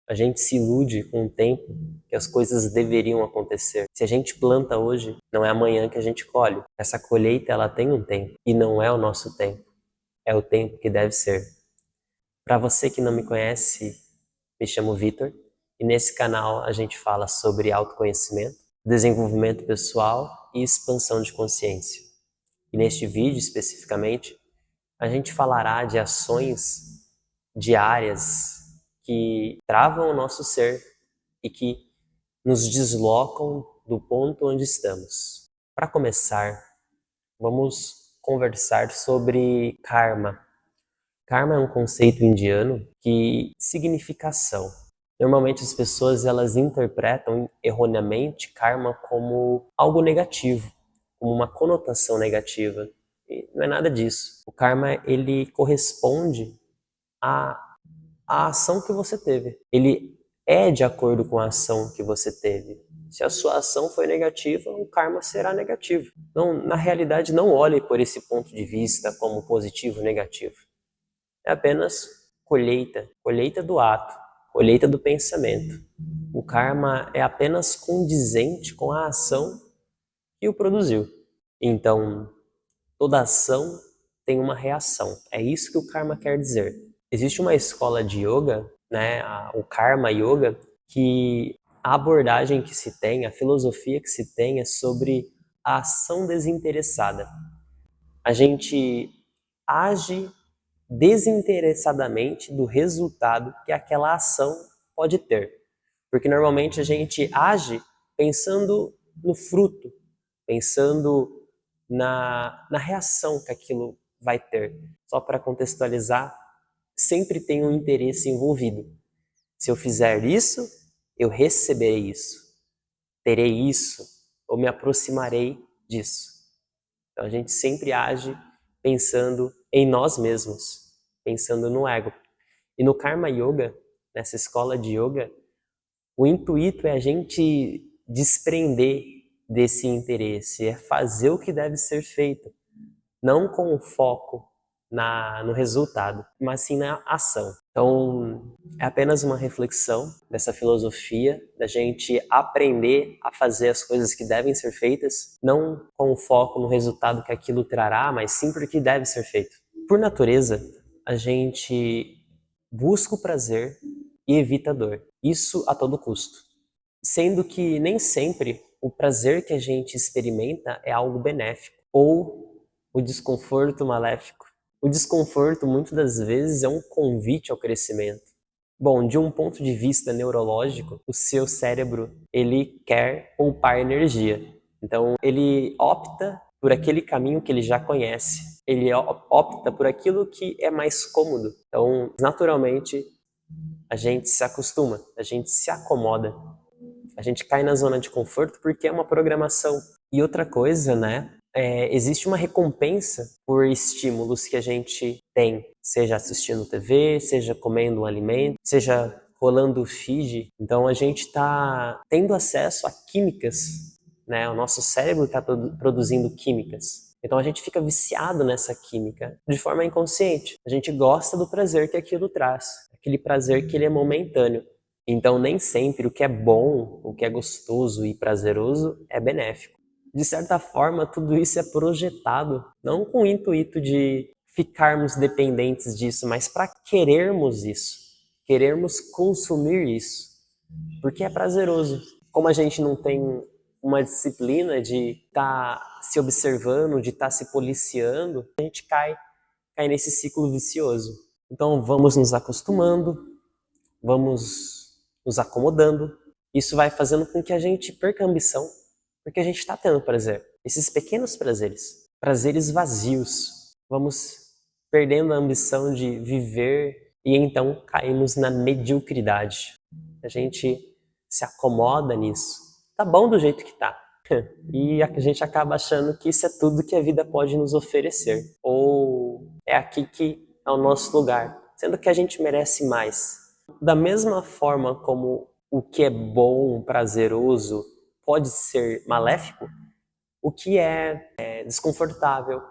A gente se ilude com o tempo que as coisas deveriam acontecer. Se a gente planta hoje, não é amanhã que a gente colhe. Essa colheita, ela tem um tempo e não é o nosso tempo. É o tempo que deve ser. Para você que não me conhece, me chamo Vitor e nesse canal a gente fala sobre autoconhecimento, desenvolvimento pessoal e expansão de consciência. E neste vídeo especificamente, a gente falará de ações diárias que travam o nosso ser e que nos deslocam do ponto onde estamos. Para começar, vamos conversar sobre karma. Karma é um conceito indiano que significa ação. Normalmente as pessoas elas interpretam erroneamente karma como algo negativo, como uma conotação negativa. E não é nada disso. O karma ele corresponde à, à ação que você teve. Ele é de acordo com a ação que você teve. Se a sua ação foi negativa, o karma será negativo. Não, na realidade, não olhe por esse ponto de vista como positivo ou negativo. É apenas colheita, colheita do ato, colheita do pensamento. O karma é apenas condizente com a ação que o produziu. Então, toda ação tem uma reação. É isso que o karma quer dizer. Existe uma escola de yoga, né, o Karma Yoga, que a abordagem que se tem, a filosofia que se tem é sobre a ação desinteressada. A gente age desinteressadamente do resultado que aquela ação pode ter. Porque normalmente a gente age pensando no fruto, pensando na reação que aquilo vai ter. Só para contextualizar, sempre tem um interesse envolvido. Se eu fizer isso, eu receberei isso, terei isso, ou me aproximarei disso. Então a gente sempre age pensando em nós mesmos, pensando no ego. E no Karma Yoga, nessa escola de yoga, o intuito é a gente desprender desse interesse, é fazer o que deve ser feito, não com foco no resultado, mas sim na ação. Então, é apenas uma reflexão dessa filosofia, da gente aprender a fazer as coisas que devem ser feitas, não com foco no resultado que aquilo trará, mas sim porque deve ser feito. Por natureza, a gente busca o prazer e evita a dor. Isso a todo custo. Sendo que nem sempre o prazer que a gente experimenta é algo benéfico, ou o desconforto maléfico. O desconforto, muitas das vezes, é um convite ao crescimento. Bom, de um ponto de vista neurológico, o seu cérebro, ele quer poupar energia. Então, ele opta por aquele caminho que ele já conhece. Ele opta por aquilo que é mais cômodo. Então, naturalmente, a gente se acostuma, a gente se acomoda. A gente cai na zona de conforto porque é uma programação. E outra coisa, né? Existe uma recompensa por estímulos que a gente tem, seja assistindo TV, seja comendo um alimento, seja rolando o feed. Então a gente está tendo acesso a químicas, né? O nosso cérebro está produzindo químicas. Então a gente fica viciado nessa química de forma inconsciente. A gente gosta do prazer que aquilo traz, aquele prazer que ele é momentâneo. Então, nem sempre o que é bom, o que é gostoso e prazeroso é benéfico. De certa forma, tudo isso é projetado, não com o intuito de ficarmos dependentes disso, mas para querermos isso, querermos consumir isso, porque é prazeroso. Como a gente não tem uma disciplina de estar se observando, de estar se policiando, a gente cai nesse ciclo vicioso. Então, vamos nos acostumando, vamos nos acomodando. Isso vai fazendo com que a gente perca a ambição, porque a gente está tendo prazer. Esses pequenos prazeres, prazeres vazios. Vamos perdendo a ambição de viver e então caímos na mediocridade. A gente se acomoda nisso. Tá bom do jeito que tá. E a gente acaba achando que isso é tudo que a vida pode nos oferecer. Ou é aqui que é o nosso lugar. Sendo que a gente merece mais. Da mesma forma como o que é bom, prazeroso, pode ser maléfico, o que é desconfortável,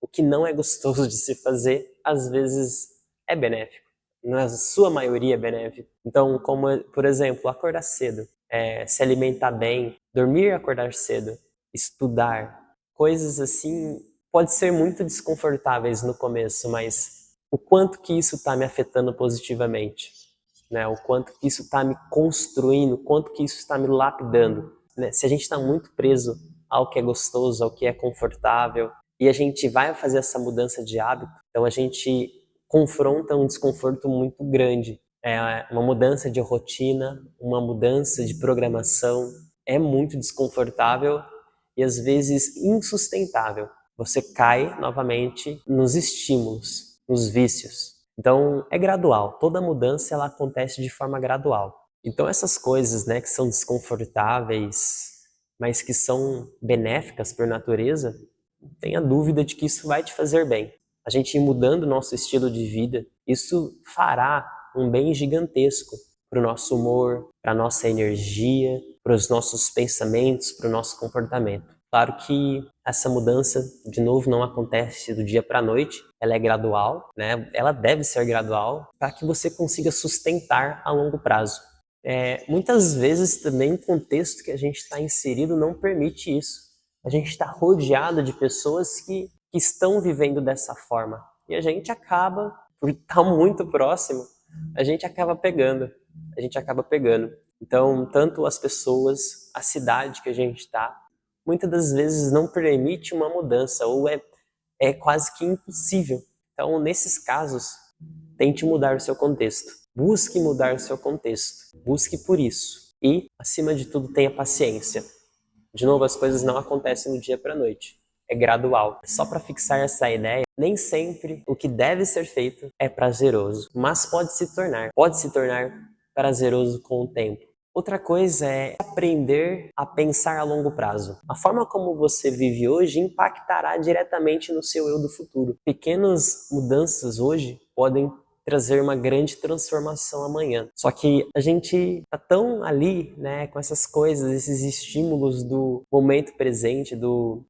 o que não é gostoso de se fazer, às vezes é benéfico. na sua maioria benéfico. Então, como, por exemplo, acordar cedo, se alimentar bem, dormir e acordar cedo, estudar, coisas assim, pode ser muito desconfortáveis no começo, mas o quanto que isso está me afetando positivamente, né? O quanto que isso está me construindo, o quanto que isso está me lapidando, né? Se a gente está muito preso ao que é gostoso, ao que é confortável, e a gente vai fazer essa mudança de hábito, então a gente confronta um desconforto muito grande. É uma mudança de rotina, uma mudança de programação, é muito desconfortável e às vezes insustentável. Você cai novamente nos estímulos, nos vícios. Então é gradual, toda mudança ela acontece de forma gradual. Então essas coisas, né, que são desconfortáveis, mas que são benéficas por natureza, não tenha dúvida de que isso vai te fazer bem. A gente ir mudando o nosso estilo de vida, isso fará um bem gigantesco para o nosso humor, para a nossa energia, para os nossos pensamentos, para o nosso comportamento. Claro que essa mudança, de novo, não acontece do dia para a noite, ela é gradual, né? Ela deve ser gradual para que você consiga sustentar a longo prazo. Muitas vezes também o contexto que a gente está inserido não permite isso. A gente está rodeado de pessoas que estão vivendo dessa forma. E a gente acaba, por estar muito próximo, a gente acaba pegando. A gente acaba pegando. Então, tanto as pessoas, a cidade que a gente está, muitas das vezes não permite uma mudança, ou é quase que impossível. Então, nesses casos, tente mudar o seu contexto. Busque mudar o seu contexto. Busque por isso. E, acima de tudo, tenha paciência. De novo, as coisas não acontecem do dia para a noite. É gradual. Só para fixar essa ideia, nem sempre o que deve ser feito é prazeroso, mas pode se tornar prazeroso com o tempo. Outra coisa é aprender a pensar a longo prazo. A forma como você vive hoje impactará diretamente no seu eu do futuro. Pequenas mudanças hoje podem trazer uma grande transformação amanhã. Só que a gente tá tão ali, né, com essas coisas, esses estímulos do momento presente,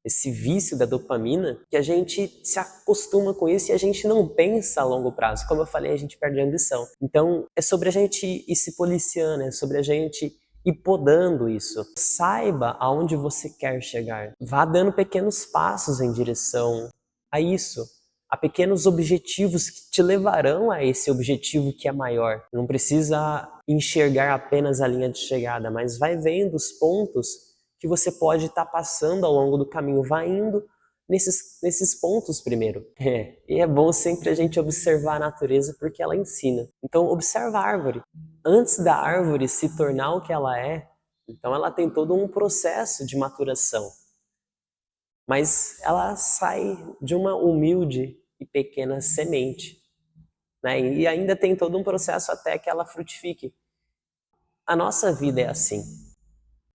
esse vício da dopamina, que a gente se acostuma com isso e a gente não pensa a longo prazo. Como eu falei, a gente perde a ambição. Então, é sobre a gente ir se policiando, é sobre a gente ir podando isso. Saiba aonde você quer chegar. Vá dando pequenos passos em direção a isso, a pequenos objetivos que te levarão a esse objetivo que é maior. Não precisa enxergar apenas a linha de chegada, mas vai vendo os pontos que você pode estar passando ao longo do caminho. Vai indo nesses pontos primeiro. E é bom sempre a gente observar a natureza porque ela ensina. Então observa a árvore. Antes da árvore se tornar o que ela é, então ela tem todo um processo de maturação. Mas ela sai de uma humilde e pequena semente, né? E ainda tem todo um processo até que ela frutifique. A nossa vida é assim.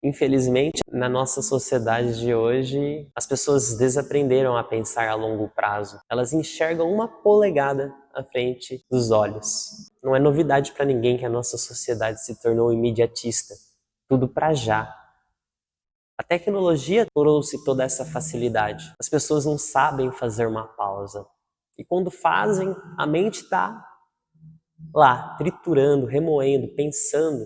Infelizmente, na nossa sociedade de hoje, as pessoas desaprenderam a pensar a longo prazo. Elas enxergam uma polegada à frente dos olhos. Não é novidade para ninguém que a nossa sociedade se tornou imediatista. Tudo para já. A tecnologia trouxe toda essa facilidade. As pessoas não sabem fazer uma pausa. E quando fazem, a mente está lá, triturando, remoendo, pensando.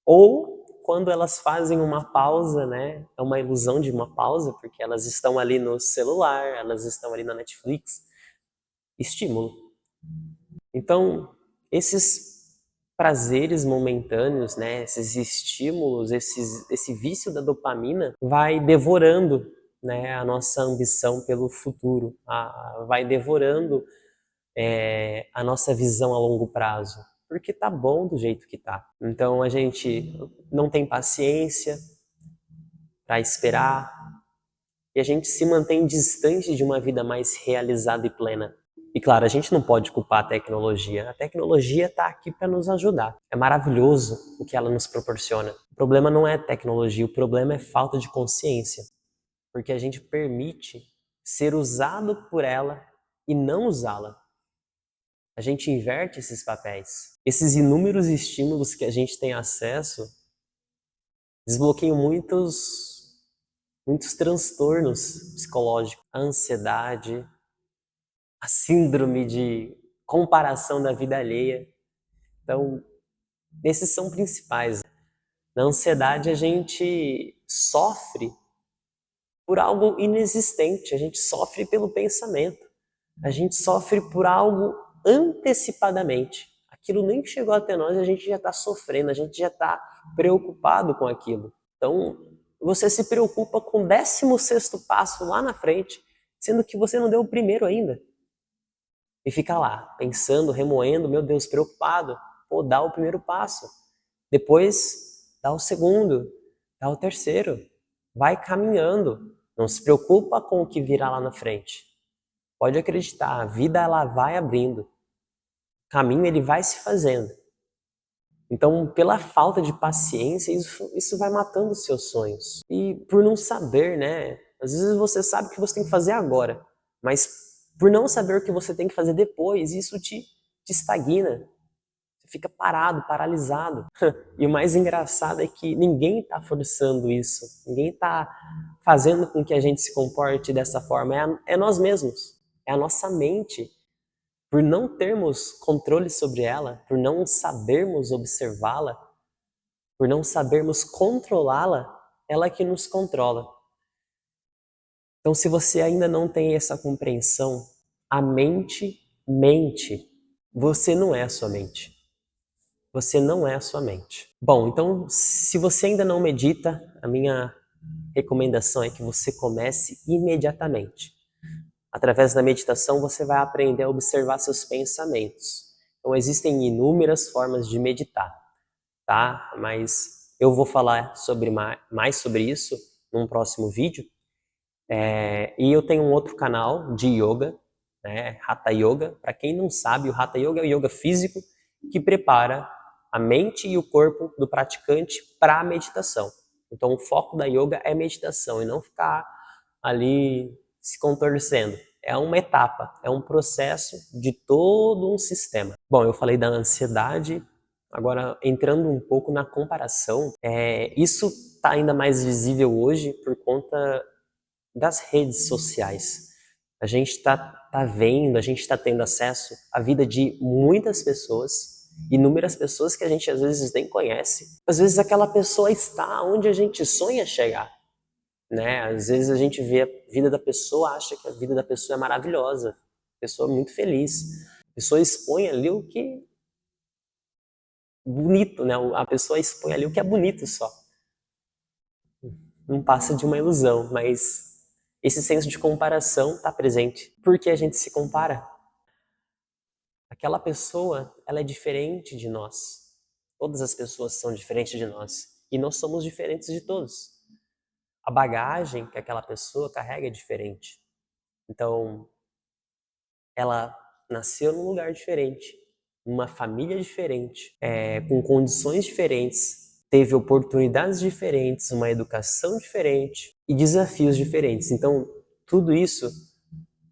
Ou quando elas fazem uma pausa, né? É uma ilusão de uma pausa, porque elas estão ali no celular, elas estão ali na Netflix. Estímulo. Então, esses prazeres momentâneos, né? Esses estímulos, esse vício da dopamina vai devorando, né? A nossa ambição pelo futuro, vai devorando a nossa visão a longo prazo, porque tá bom do jeito que tá. Então a gente não tem paciência para esperar e a gente se mantém distante de uma vida mais realizada e plena. E claro, a gente não pode culpar a tecnologia. A tecnologia está aqui para nos ajudar. É maravilhoso o que ela nos proporciona. O problema não é tecnologia, o problema é falta de consciência. Porque a gente permite ser usado por ela e não usá-la. A gente inverte esses papéis. Esses inúmeros estímulos que a gente tem acesso desbloqueiam muitos transtornos psicológicos. A ansiedade, a síndrome de comparação da vida alheia. Então, esses são principais. Na ansiedade, a gente sofre por algo inexistente, a gente sofre pelo pensamento, a gente sofre por algo antecipadamente. Aquilo nem chegou até nós, a gente já está sofrendo, a gente já está preocupado com aquilo. Então, você se preocupa com o 16º passo lá na frente, sendo que você não deu o primeiro ainda. E fica lá, pensando, remoendo, meu Deus, preocupado. Pô, dá o primeiro passo. Depois, dá o segundo, dá o terceiro. Vai caminhando. Não se preocupa com o que virá lá na frente. Pode acreditar, a vida ela vai abrindo. O caminho ele vai se fazendo. Então, pela falta de paciência, isso vai matando os seus sonhos. E por não saber, né? Às vezes você sabe o que você tem que fazer agora, mas por não saber o que você tem que fazer depois, isso te estagna. Você fica parado, paralisado. E o mais engraçado é que ninguém está forçando isso. Ninguém está fazendo com que a gente se comporte dessa forma. É nós mesmos. É a nossa mente. Por não termos controle sobre ela, por não sabermos observá-la, por não sabermos controlá-la, ela que nos controla. Então, se você ainda não tem essa compreensão, a mente mente. Você não é a sua mente. Você não é a sua mente. Bom, então, se você ainda não medita, a minha recomendação é que você comece imediatamente. Através da meditação, você vai aprender a observar seus pensamentos. Então, existem inúmeras formas de meditar, tá? Mas eu vou falar mais sobre isso num próximo vídeo. E eu tenho um outro canal de yoga, né? Hatha Yoga. Para quem não sabe, o Hatha Yoga é o yoga físico que prepara a mente e o corpo do praticante para a meditação. Então, o foco da yoga é meditação e não ficar ali se contorcendo. É uma etapa, é um processo de todo um sistema. Bom, eu falei da ansiedade, agora entrando um pouco na comparação, isso está ainda mais visível hoje por conta das redes sociais. A gente tá vendo, a gente está tendo acesso à vida de muitas pessoas, inúmeras pessoas que a gente às vezes nem conhece. Às vezes aquela pessoa está onde a gente sonha chegar, né? Às vezes a gente vê a vida da pessoa, acha que a vida da pessoa é maravilhosa, a pessoa é muito feliz. A pessoa expõe ali o que bonito, né? A pessoa expõe ali o que é bonito só. Não passa de uma ilusão, mas esse senso de comparação está presente. Por que a gente se compara? Aquela pessoa, ela é diferente de nós. Todas as pessoas são diferentes de nós. E nós somos diferentes de todos. A bagagem que aquela pessoa carrega é diferente. Então, ela nasceu num lugar diferente, numa família diferente, com condições diferentes, teve oportunidades diferentes, uma educação diferente e desafios diferentes. Então, tudo isso,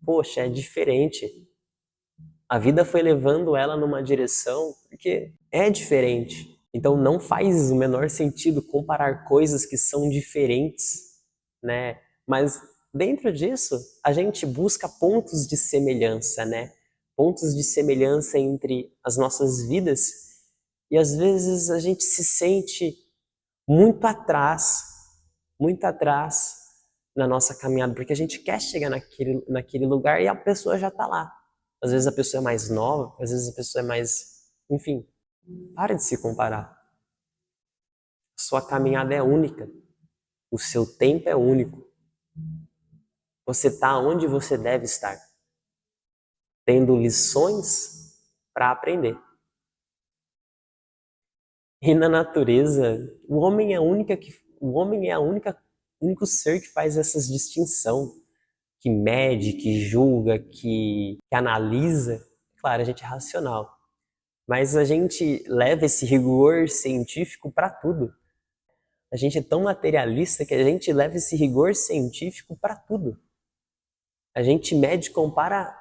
poxa, é diferente. A vida foi levando ela numa direção porque é diferente. Então, não faz o menor sentido comparar coisas que são diferentes, né? Mas dentro disso, a gente busca pontos de semelhança, né? Pontos de semelhança entre as nossas vidas e às vezes a gente se sente muito atrás na nossa caminhada, porque a gente quer chegar naquele lugar e a pessoa já está lá. Às vezes a pessoa é mais nova, às vezes a pessoa é mais... Enfim, para de se comparar. Sua caminhada é única. O seu tempo é único. Você está onde você deve estar, tendo lições para aprender. E na natureza, o homem é a único ser que faz essas distinção, que mede, que julga, que analisa. Claro, a gente é racional, mas a gente leva esse rigor científico para tudo. A gente é tão materialista que a gente leva esse rigor científico para tudo. A gente mede e compara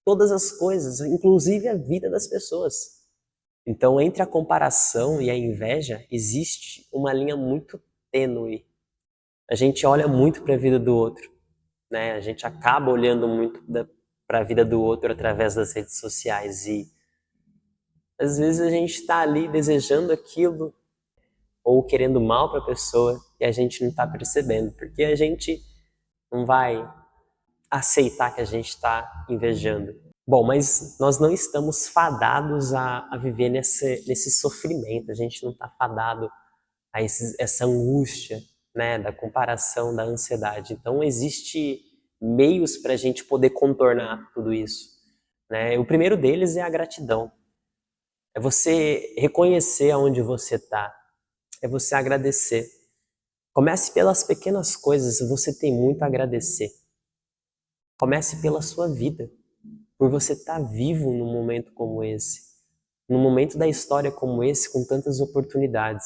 todas as coisas, inclusive a vida das pessoas. Então, entre a comparação e a inveja, existe uma linha muito tênue. A gente olha muito para a vida do outro, né? A gente acaba olhando muito para a vida do outro através das redes sociais. E às vezes a gente está ali desejando aquilo ou querendo mal para a pessoa e a gente não está percebendo, porque a gente não vai aceitar que a gente está invejando. Bom, mas nós não estamos fadados a viver nesse sofrimento, a gente não está fadado a essa angústia, né, da comparação, da ansiedade. Então, existe meios para a gente poder contornar tudo isso, né? O primeiro deles é a gratidão. É você reconhecer aonde você está, é você agradecer. Comece pelas pequenas coisas, você tem muito a agradecer. Comece pela sua vida, por você estar vivo num momento como esse, num momento da história como esse, com tantas oportunidades,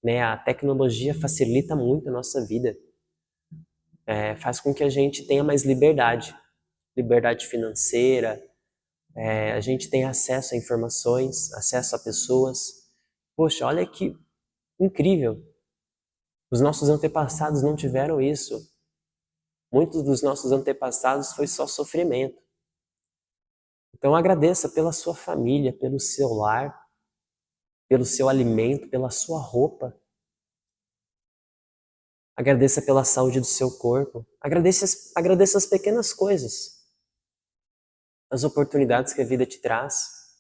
né? A tecnologia facilita muito a nossa vida, faz com que a gente tenha mais liberdade, liberdade financeira, a gente tenha acesso a informações, acesso a pessoas. Poxa, olha que incrível! Os nossos antepassados não tiveram isso. Muitos dos nossos antepassados foi só sofrimento. Então agradeça pela sua família, pelo seu lar, pelo seu alimento, pela sua roupa. Agradeça pela saúde do seu corpo. Agradeça as pequenas coisas, as oportunidades que a vida te traz.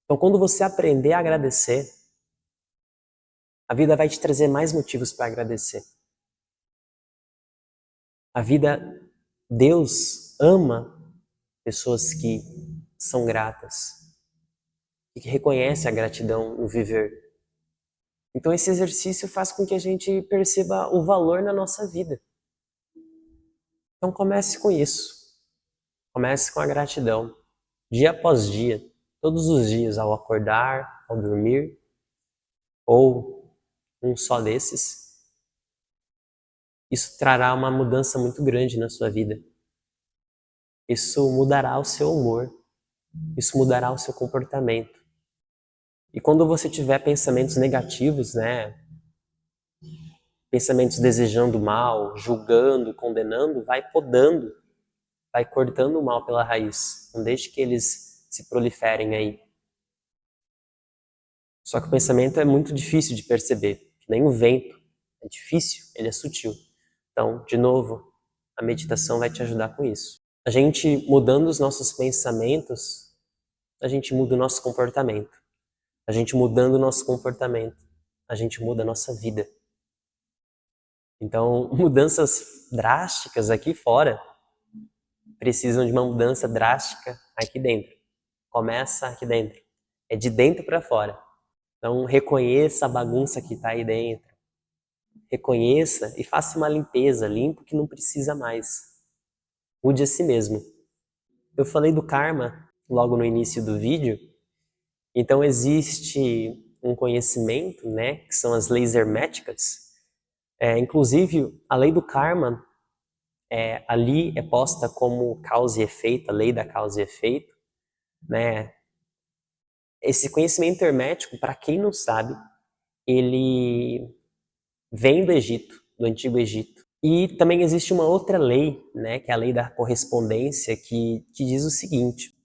Então, quando você aprender a agradecer, a vida vai te trazer mais motivos para agradecer. A vida, Deus ama pessoas que são gratas e que reconhecem a gratidão no viver. Então esse exercício faz com que a gente perceba o valor na nossa vida. Então comece com isso. Comece com a gratidão, dia após dia, todos os dias, ao acordar, ao dormir, ou um só desses. Isso trará uma mudança muito grande na sua vida. Isso mudará o seu humor, isso mudará o seu comportamento. E quando você tiver pensamentos negativos, né, pensamentos desejando mal, julgando, condenando, vai podando, vai cortando o mal pela raiz. Não deixe que eles se proliferem aí. Só que o pensamento é muito difícil de perceber, que nem o vento. É difícil, ele é sutil. Então, de novo, a meditação vai te ajudar com isso. A gente mudando os nossos pensamentos, a gente muda o nosso comportamento. A gente mudando o nosso comportamento, a gente muda a nossa vida. Então, mudanças drásticas aqui fora precisam de uma mudança drástica aqui dentro. Começa aqui dentro. É de dentro para fora. Então, reconheça a bagunça que está aí dentro. Reconheça e faça uma limpeza. Limpa o que não precisa mais. Mude a si mesmo. Eu falei do karma logo no início do vídeo. Então, existe um conhecimento, né, que são as leis herméticas. Inclusive, a lei do karma ali é posta como causa e efeito, a lei da causa e efeito, né? Esse conhecimento hermético, para quem não sabe, ele vem do Egito, do Antigo Egito. E também existe uma outra lei, né, que é a lei da correspondência, que diz o seguinte: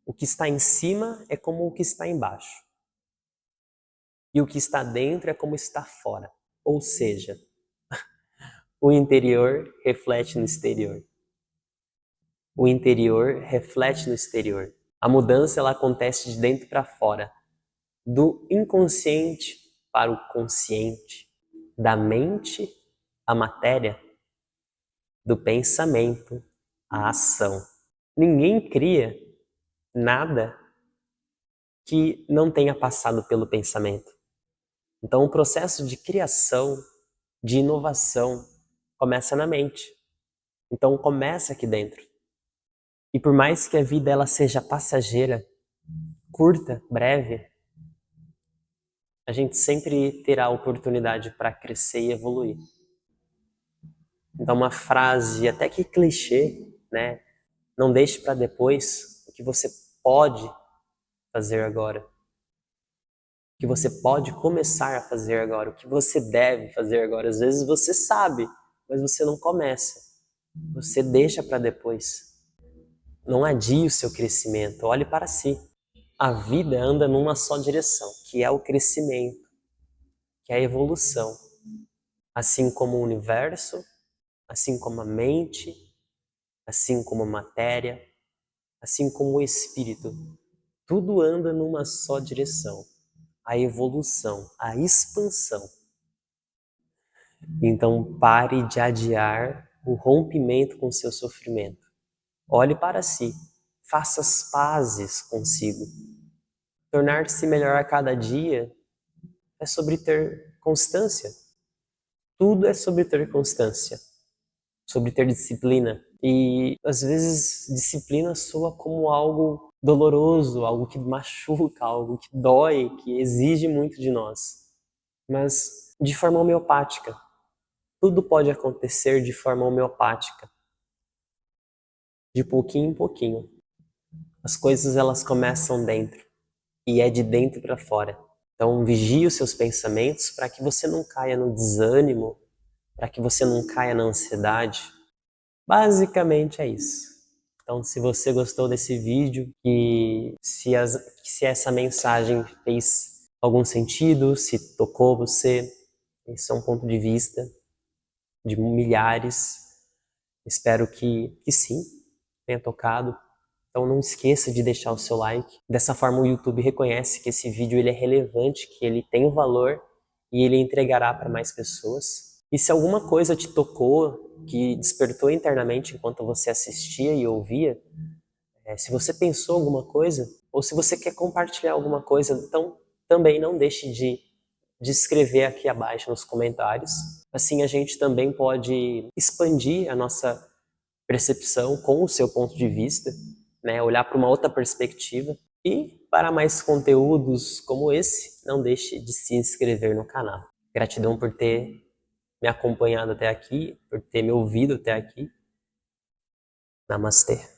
o que está em cima é como o que está embaixo, e o que está dentro é como está fora. Ou seja, o interior reflete no exterior. O interior reflete no exterior. A mudança ela acontece de dentro para fora, do inconsciente para o consciente, da mente à matéria, do pensamento à ação. Ninguém cria nada que não tenha passado pelo pensamento. Então o processo de criação, de inovação, começa na mente. Então começa aqui dentro. E por mais que a vida ela seja passageira, curta, breve, a gente sempre terá a oportunidade para crescer e evoluir. Então uma frase até que clichê, né? Não deixe para depois o que você pode fazer agora. O que você pode começar a fazer agora, o que você deve fazer agora. Às vezes você sabe, mas você não começa. Você deixa para depois. Não adie o seu crescimento, olhe para si. A vida anda numa só direção, que é o crescimento, que é a evolução. Assim como o universo, assim como a mente, assim como a matéria, assim como o espírito. Tudo anda numa só direção, a evolução, a expansão. Então pare de adiar o rompimento com seu sofrimento. Olhe para si, faça as pazes consigo. Tornar-se melhor a cada dia é sobre ter constância. Tudo é sobre ter constância, sobre ter disciplina. E às vezes disciplina soa como algo doloroso, algo que machuca, algo que dói, que exige muito de nós. Mas de forma homeopática. Tudo pode acontecer de forma homeopática, de pouquinho em pouquinho. As coisas elas começam dentro e é de dentro para fora. Então vigie os seus pensamentos para que você não caia no desânimo, para que você não caia na ansiedade. Basicamente é isso. Então, se você gostou desse vídeo e se essa mensagem fez algum sentido, se tocou você, esse é um ponto de vista de milhares. Espero que sim, tenha tocado. Então não esqueça de deixar o seu like. Dessa forma o YouTube reconhece que esse vídeo ele é relevante, que ele tem um valor e ele entregará para mais pessoas. E se alguma coisa te tocou, que despertou internamente enquanto você assistia e ouvia, se você pensou alguma coisa, ou se você quer compartilhar alguma coisa, então também não deixe de escrever aqui abaixo nos comentários. Assim a gente também pode expandir a nossa percepção com o seu ponto de vista, né? Olhar para uma outra perspectiva. E para mais conteúdos como esse, não deixe de se inscrever no canal. Gratidão por ter me acompanhado até aqui, por ter me ouvido até aqui. Namastê.